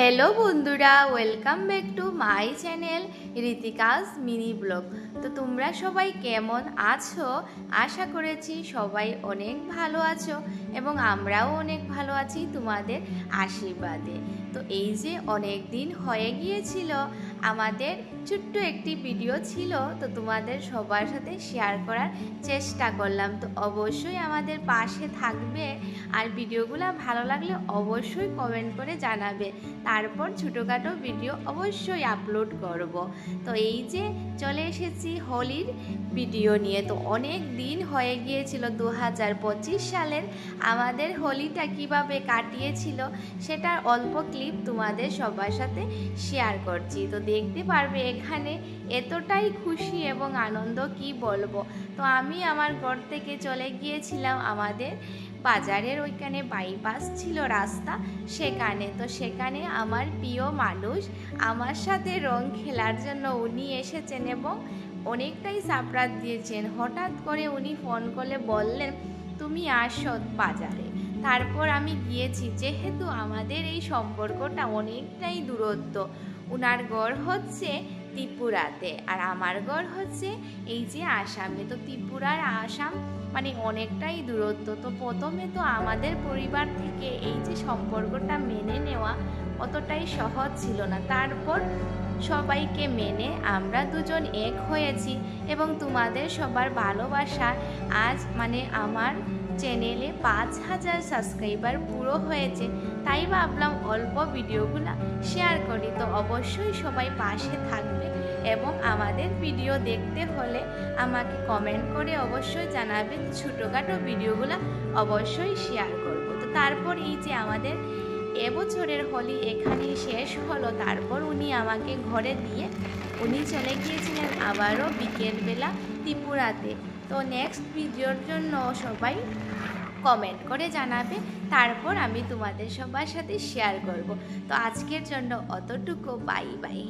Hello बंधुरा welcome back to my channel Ritika's mini blog. तो तुम्हारा सबाई केमन आछो आशा करेছি सबाई अनेक भालो आछो एबं आमराओ अनेक भालो आछि तुम्हादेर आशीर्वादे। तो এই যে অনেক দিন হয়ে গিয়েছিল আমাদের ছোট্ট একটি ভিডিও ছিল, তো তোমাদের সবার সাথে শেয়ার করার চেষ্টা করলাম। তো অবশ্যই আমাদের পাশে থাকবে আর ভিডিওগুলো ভালো লাগলে অবশ্যই কমেন্ট করে জানাবে, তারপর ছোটোখাটো ভিডিও অবশ্যই আপলোড করব। তো এই যে চলে এসেছি হোলির ভিডিও নিয়ে। তো অনেক দিন হয়ে গিয়েছিল 2025 সালের আমাদের হোলিটা কিভাবে কাটিয়েছিল সেটার অল্প ক্লিপ তোমাদের সবার সাথে শেয়ার করছি। তো দেখতে পারবে এখানে এতটাই খুশি এবং আনন্দ কি বলবো। তো আমি আমার ঘর থেকে চলে গিয়েছিলাম আমাদের বাজারের ওইখানে বাইপাস ছিল রাস্তা, সেখানে। তো সেখানে আমার প্রিয় মানুষ আমার সাথে রং খেলার জন্য উনি এসেছেন এবং অনেকটাই সারপ্রাইজ দিয়েছেন। হঠাৎ করে উনি ফোন করে বললেন তুমি আসো বাজারে। তারপর আমি গিয়েছি, যেহেতু আমাদের এই সম্পর্কটা অনেকটাই দূরত্ব। উনার ঘর হচ্ছে ত্রিপুরাতে আর আমার ঘর হচ্ছে এই যে আসামে। তো ত্রিপুরার আসাম মানে অনেকটাই দূরত্ব। তো প্রথমে তো আমাদের পরিবার থেকে এই যে সম্পর্কটা মেনে নেওয়া অতটাই সহজ ছিল না। তারপর সবাইকে মেনে আমরা দুজন এক হয়েছি এবং তোমাদের সবার ভালোবাসা আজ মানে আমার চ্যানেলে 5000 সাবস্ক্রাইবার পুরো হয়েছে। তাই ভাবলাম অল্প ভিডিওগুলো শেয়ার করি। তো অবশ্যই সবাই পাশে থাকবে এবং আমাদের ভিডিও দেখতে হলে আমাকে কমেন্ট করে অবশ্যই জানাবে। ছোটোখাটো ভিডিওগুলো অবশ্যই শেয়ার করব। তো তারপর এই যে আমাদের এবছরের হোলি এখানেই শেষ হলো। তারপর উনি আমাকে ঘরে দিয়ে উনি চলে গিয়েছিলেন আবারও বিকেলবেলা ত্রিপুরাতে। তো নেক্সট ভিডিওর জন্য সবাই কমেন্ট করে জানাবে, তারপর আমি তোমাদের সবার সাথে শেয়ার করব। তো আজকের জন্য অতটুকু, বাই বাই।